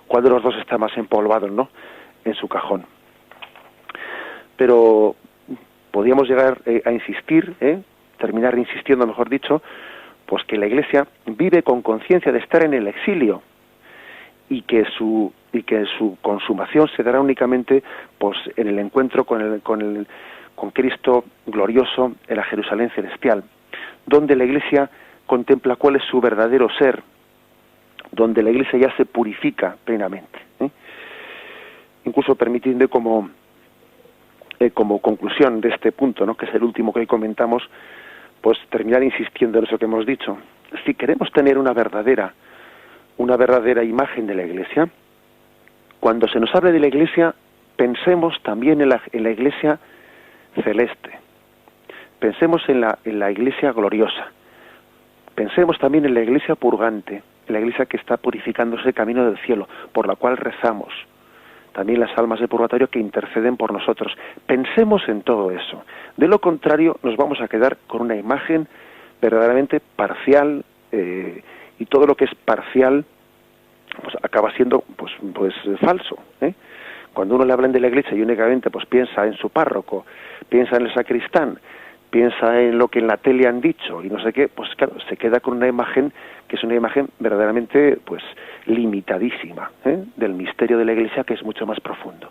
cuál de los dos está más empolvado, ¿no?, en su cajón. Pero podríamos llegar a insistir, terminar insistiendo, mejor dicho, pues que la Iglesia vive con conciencia de estar en el exilio, y que su consumación se dará únicamente pues en el encuentro con con Cristo glorioso en la Jerusalén celestial, donde la Iglesia contempla cuál es su verdadero ser, donde la Iglesia ya se purifica plenamente. Incluso permitidme como conclusión de este punto, ¿no?, que es el último que hoy comentamos, pues terminar insistiendo en eso que hemos dicho. Si queremos tener una verdadera imagen de la Iglesia, cuando se nos hable de la Iglesia, pensemos también en la Iglesia celeste. Pensemos en la Iglesia gloriosa. Pensemos también en la Iglesia purgante, en la Iglesia que está purificándose el camino del cielo, por la cual rezamos. También las almas de purgatorio que interceden por nosotros. Pensemos en todo eso. De lo contrario, nos vamos a quedar con una imagen verdaderamente parcial, y todo lo que es parcial pues acaba siendo pues falso. Cuando uno le hablan de la Iglesia y únicamente pues piensa en su párroco, piensa en el sacristán, piensa en lo que en la tele han dicho y no sé qué, pues claro, se queda con una imagen que es una imagen verdaderamente pues limitadísima del misterio de la Iglesia, que es mucho más profundo.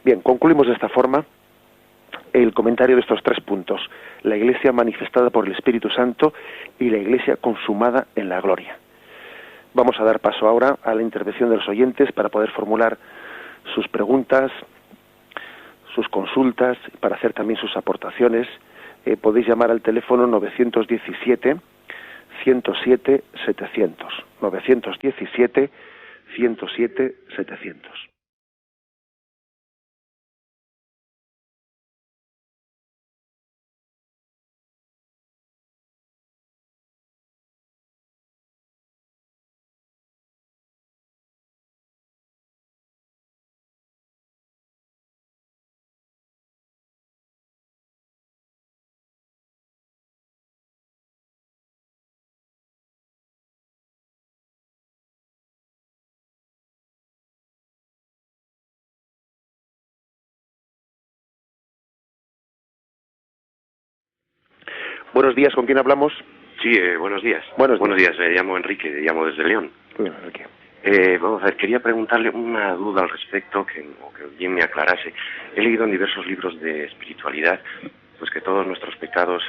Bien, concluimos de esta forma el comentario de estos 3 puntos: la Iglesia manifestada por el Espíritu Santo y la Iglesia consumada en la gloria. Vamos a dar paso ahora a la intervención de los oyentes para poder formular sus preguntas, sus consultas, para hacer también sus aportaciones. Podéis llamar al teléfono 917 107 700. 917 107 700. Buenos días, ¿con quién hablamos? Sí, buenos días. Buenos días, me llamo Enrique, llamo desde León. Bueno, Enrique. Vamos a ver, quería preguntarle una duda al respecto, que bien me aclarase. He leído en diversos libros de espiritualidad pues que todos nuestros pecados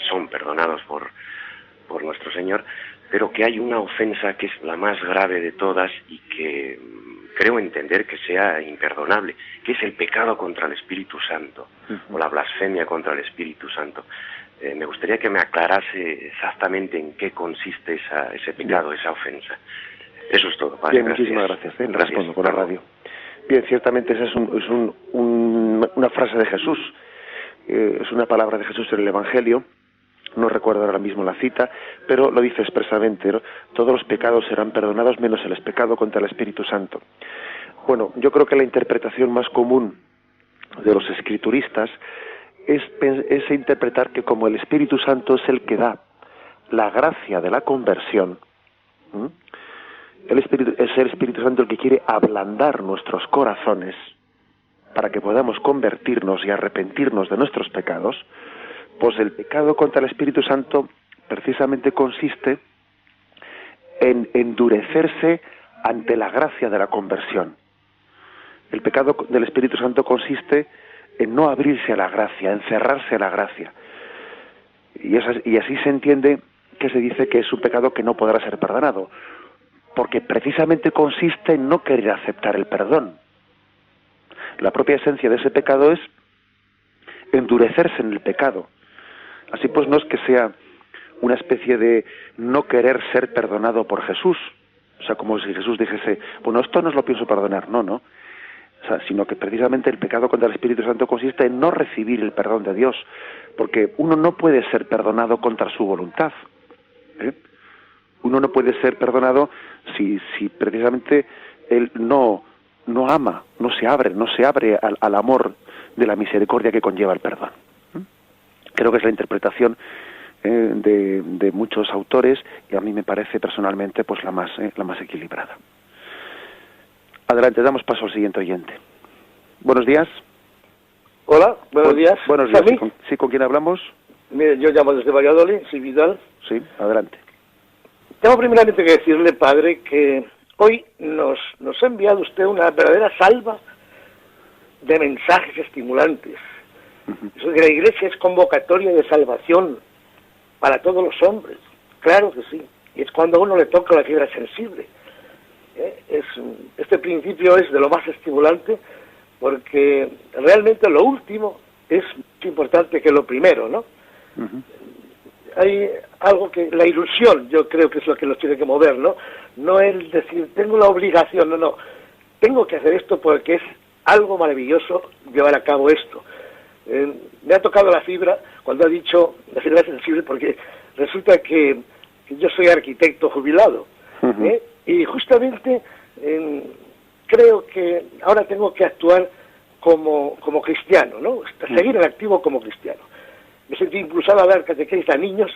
son perdonados por nuestro Señor, pero que hay una ofensa que es la más grave de todas y que creo entender que sea imperdonable, que es el pecado contra el Espíritu Santo, o la blasfemia contra el Espíritu Santo. Me gustaría que me aclarase exactamente en qué consiste ese pecado, esa ofensa. Eso es todo, padre. Bien, muchísimas gracias. Respondo con la radio. Bien, ciertamente esa es una frase de Jesús. Es una palabra de Jesús en el Evangelio. No recuerdo ahora mismo la cita, pero lo dice expresamente, ¿no? Todos los pecados serán perdonados menos el pecado contra el Espíritu Santo. Bueno, yo creo que la interpretación más común de los escrituristas es interpretar que como el Espíritu Santo es el que da la gracia de la conversión, es el Espíritu Santo el que quiere ablandar nuestros corazones para que podamos convertirnos y arrepentirnos de nuestros pecados. Pues el pecado contra el Espíritu Santo precisamente consiste en endurecerse ante la gracia de la conversión. El pecado del Espíritu Santo consiste en no abrirse a la gracia, en cerrarse a la gracia. Y así se entiende que se dice que es un pecado que no podrá ser perdonado, porque precisamente consiste en no querer aceptar el perdón. La propia esencia de ese pecado es endurecerse en el pecado. Así pues, no es que sea una especie de no querer ser perdonado por Jesús, o sea, como si Jesús dijese, bueno, esto no os lo pienso perdonar, no, o sea, sino que precisamente el pecado contra el Espíritu Santo consiste en no recibir el perdón de Dios, porque uno no puede ser perdonado contra su voluntad. Uno no puede ser perdonado si precisamente él no ama, no se abre al amor de la misericordia que conlleva el perdón. Creo que es la interpretación de muchos autores, y a mí me parece personalmente pues la más equilibrada. Adelante, damos paso al siguiente oyente. Buenos días. Hola, buenos días. Buenos días. ¿Sí, con quién hablamos? Mire, yo llamo desde Valladolid, soy Vidal. Sí, adelante. Tengo primeramente que decirle, padre, que hoy nos ha enviado usted una verdadera salva de mensajes estimulantes. Eso de que la Iglesia es convocatoria de salvación para todos los hombres. Claro que sí. Y es cuando a uno le toca la fibra sensible. Este principio es de lo más estimulante, porque realmente lo último es más importante que lo primero, ¿no? Hay algo que, la ilusión, yo creo que es lo que nos tiene que mover, ¿no? No el decir, tengo la obligación, no. Tengo que hacer esto porque es algo maravilloso llevar a cabo esto. Me ha tocado la fibra cuando ha dicho la fibra sensible, porque resulta que yo soy arquitecto jubilado, y justamente creo que ahora tengo que actuar como cristiano, ¿no? Seguir en activo como cristiano. Me sentí impulsado a dar catequesis a niños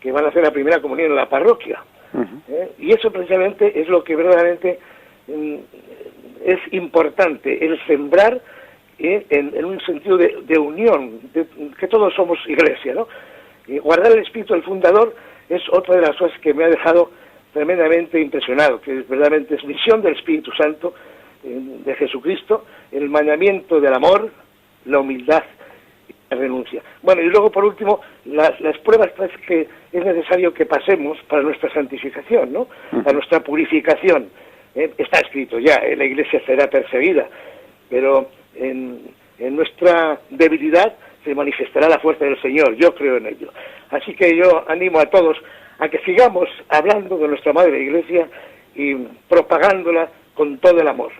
que van a hacer la primera comunión en la parroquia. Y eso precisamente es lo que verdaderamente es importante, el sembrar en un sentido de unión, que todos somos iglesia, ¿no? Y guardar el espíritu del fundador es otra de las cosas que me ha dejado tremendamente impresionado, que verdaderamente es misión del Espíritu Santo, de Jesucristo, el mandamiento del amor, la humildad y la renuncia. Bueno, y luego por último, las pruebas que es necesario que pasemos para nuestra santificación, ¿no? Para nuestra purificación. Está escrito ya, la Iglesia será perseguida, pero en nuestra debilidad se manifestará la fuerza del Señor, yo creo en ello. Así que yo animo a todos a que sigamos hablando de nuestra Madre Iglesia y propagándola con todo el amor.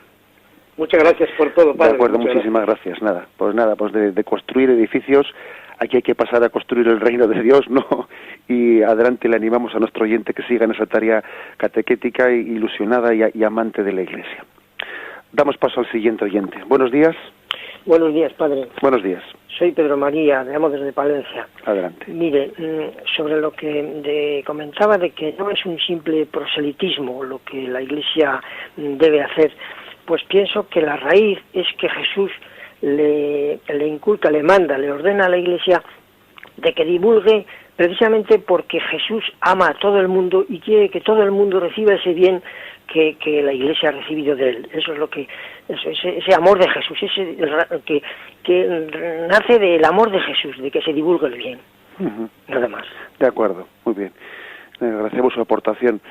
Muchas gracias por todo, Padre. De acuerdo, muchísimas gracias. Pues de construir edificios, aquí hay que pasar a construir el reino de Dios, ¿no? Y adelante le animamos a nuestro oyente que siga en esa tarea catequética, ilusionada y amante de la Iglesia. Damos paso al siguiente oyente. Buenos días. Buenos días, padre. Buenos días. Soy Pedro María, llamo desde Palencia. Adelante. Mire, sobre lo que comentaba de que no es un simple proselitismo lo que la Iglesia debe hacer, pues pienso que la raíz es que Jesús le inculca, le manda, le ordena a la Iglesia de que divulgue, precisamente porque Jesús ama a todo el mundo y quiere que todo el mundo reciba ese bien que la Iglesia ha recibido de él. Eso es lo que ese amor de Jesús, que nace del amor de Jesús, de que se divulgue el bien. Nada más. De acuerdo, muy bien. Agradecemos su aportación.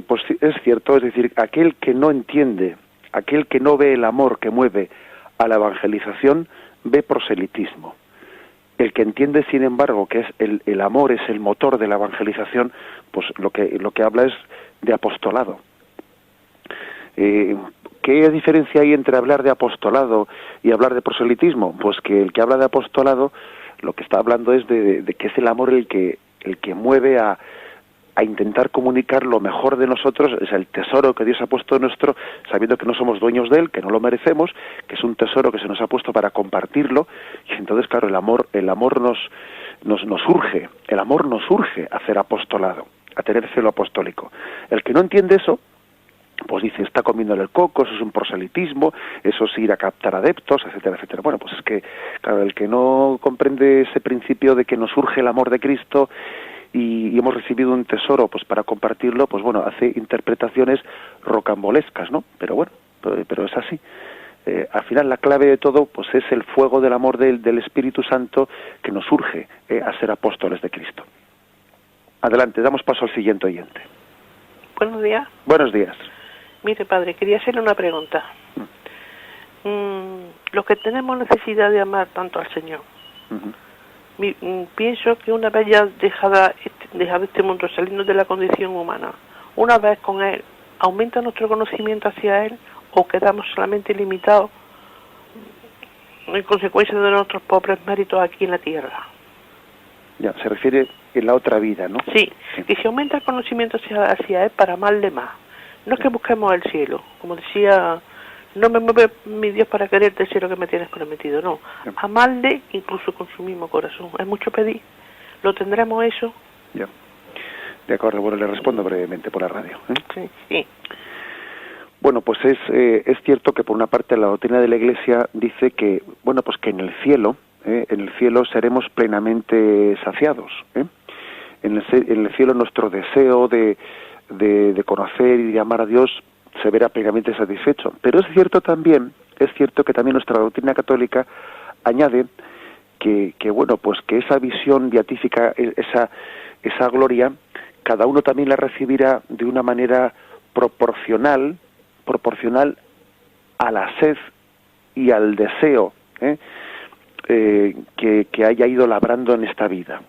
Pues es cierto, es decir, aquel que no entiende, aquel que no ve el amor que mueve a la evangelización, ve proselitismo. El que entiende, sin embargo, que es el amor es el motor de la evangelización, pues lo que habla es de apostolado. ¿Qué diferencia hay entre hablar de apostolado y hablar de proselitismo? Pues que el que habla de apostolado, lo que está hablando es de que es el amor el que mueve a intentar comunicar lo mejor de nosotros, es el tesoro que Dios ha puesto nuestro, sabiendo que no somos dueños de él, que no lo merecemos, que es un tesoro que se nos ha puesto para compartirlo, y entonces, claro, el amor nos urge, el amor nos urge a hacer apostolado, a tener celo apostólico. El que no entiende eso, pues dice, está comiéndole el coco, eso es un proselitismo, eso es ir a captar adeptos, etcétera, etcétera. Bueno, pues es que, claro, el que no comprende ese principio de que nos urge el amor de Cristo y hemos recibido un tesoro pues para compartirlo, pues bueno, hace interpretaciones rocambolescas, ¿no? Pero bueno, pero es así. Al final la clave de todo pues es el fuego del amor del Espíritu Santo que nos urge a ser apóstoles de Cristo. Adelante, damos paso al siguiente oyente. Buenos días. Buenos días. Mire, padre, quería hacerle una pregunta. Los que tenemos necesidad de amar tanto al Señor, pienso que una vez ya dejado este mundo, salirnos de la condición humana, una vez con Él, ¿aumenta nuestro conocimiento hacia Él o quedamos solamente limitados en consecuencia de nuestros pobres méritos aquí en la tierra? Ya, se refiere en la otra vida, ¿no? Sí, que si aumenta el conocimiento hacia Él para amarle más. No es que busquemos el cielo, como decía, no me mueve mi Dios para quererte el cielo que me tienes prometido, no. Amarle incluso con su mismo corazón. Es mucho pedir. ¿Lo tendremos eso? Ya. De acuerdo, bueno, le respondo brevemente por la radio. Sí. Bueno, pues es cierto que por una parte la doctrina de la Iglesia dice que, bueno, pues que en el cielo seremos plenamente saciados. En el cielo nuestro deseo de conocer y de amar a Dios se verá plenamente satisfecho. Pero es cierto también es cierto que también nuestra doctrina católica añade que bueno, pues que esa visión beatífica, esa gloria, cada uno también la recibirá de una manera proporcional a la sed y al deseo que haya ido labrando en esta vida.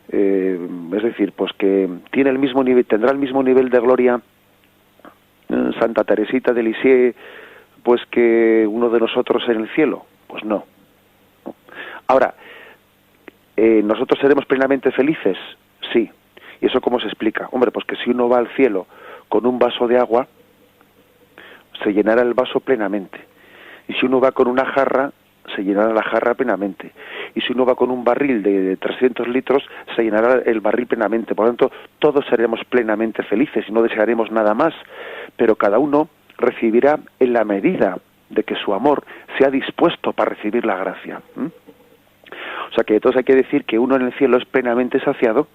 Es decir, pues que tendrá el mismo nivel de gloria Santa Teresita de Lisieux, pues que uno de nosotros en el cielo. Pues no. Ahora, ¿nosotros seremos plenamente felices? Sí. ¿Y eso cómo se explica? Hombre, pues que si uno va al cielo con un vaso de agua, se llenará el vaso plenamente. Y si uno va con una jarra, se llenará la jarra plenamente. Y si uno va con un barril de 300 litros, se llenará el barril plenamente. Por lo tanto, todos seremos plenamente felices y no desearemos nada más. Pero cada uno recibirá en la medida de que su amor sea dispuesto para recibir la gracia. O sea que entonces hay que decir que uno en el cielo es plenamente saciado,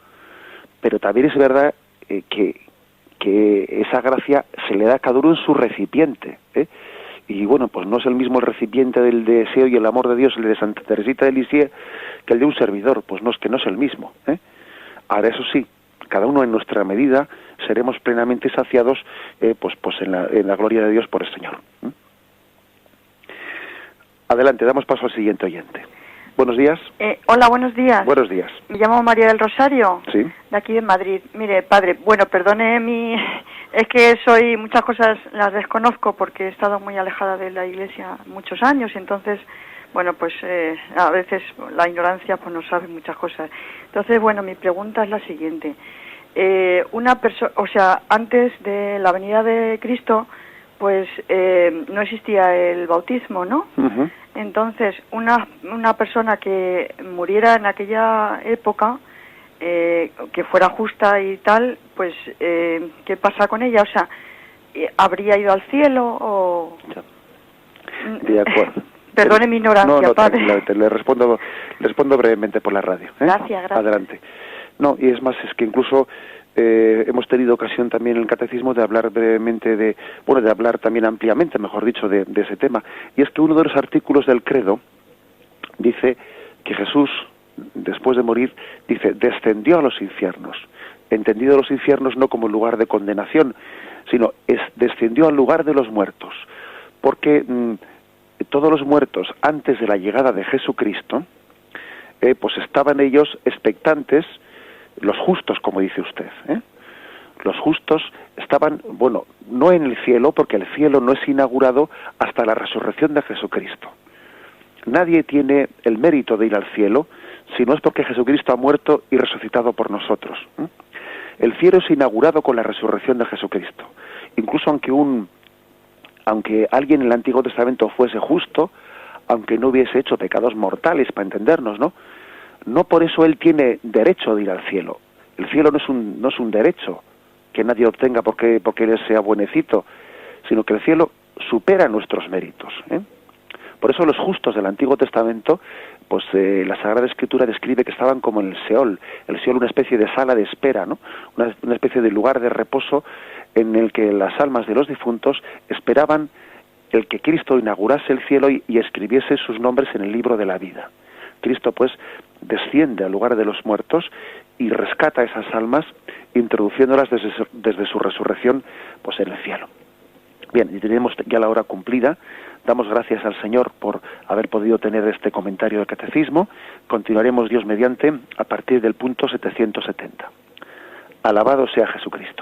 pero también es verdad que esa gracia se le da a cada uno en su recipiente, y bueno, pues no es el mismo el recipiente del deseo y el amor de Dios, el de Santa Teresita de Lisieux, que el de un servidor. Pues no, es que no es el mismo. Ahora, eso sí, cada uno en nuestra medida seremos plenamente saciados pues en la gloria de Dios por el Señor. Adelante, damos paso al siguiente oyente. Buenos días. Hola, buenos días. Buenos días. Me llamo María del Rosario, sí, de aquí de Madrid. Mire, padre, bueno, perdone es que muchas cosas las desconozco porque he estado muy alejada de la Iglesia muchos años, y entonces, bueno, pues a veces la ignorancia pues no sabe muchas cosas. Entonces, bueno, mi pregunta es la siguiente. Una persona, o sea, antes de la venida de Cristo, pues no existía el bautismo, ¿no? Uh-huh. Entonces, una persona que muriera en aquella época, que fuera justa y tal, pues, ¿qué pasa con ella? O sea, ¿habría ido al cielo o...? De acuerdo. Perdone mi ignorancia, no, padre. Le respondo brevemente por la radio. Gracias. Adelante. No, y es más, es que incluso hemos tenido ocasión también en el catecismo de hablar brevemente de hablar también ampliamente, mejor dicho, de ese tema. Y es que uno de los artículos del credo dice que Jesús, después de morir, dice, descendió a los infiernos. Entendido los infiernos no como lugar de condenación, sino descendió al lugar de los muertos. Porque todos los muertos, antes de la llegada de Jesucristo, pues estaban ellos expectantes, los justos, como dice usted, los justos estaban, bueno, no en el cielo, porque el cielo no es inaugurado hasta la resurrección de Jesucristo. Nadie tiene el mérito de ir al cielo si no es porque Jesucristo ha muerto y resucitado por nosotros. El cielo es inaugurado con la resurrección de Jesucristo. Incluso aunque alguien en el Antiguo Testamento fuese justo, aunque no hubiese hecho pecados mortales, para entendernos, no por eso él tiene derecho de ir al cielo. El cielo no es un derecho que nadie obtenga porque él sea buenecito, sino que el cielo supera nuestros méritos. Por eso los justos del Antiguo Testamento, pues la Sagrada Escritura describe que estaban como en el Seol una especie de sala de espera, una especie de lugar de reposo en el que las almas de los difuntos esperaban el que Cristo inaugurase el cielo y escribiese sus nombres en el libro de la vida. Cristo, pues, desciende al lugar de los muertos y rescata esas almas, introduciéndolas desde su resurrección, pues, en el cielo. Bien, y tenemos ya la hora cumplida. Damos gracias al Señor por haber podido tener este comentario del Catecismo. Continuaremos, Dios mediante, a partir del punto 770. Alabado sea Jesucristo.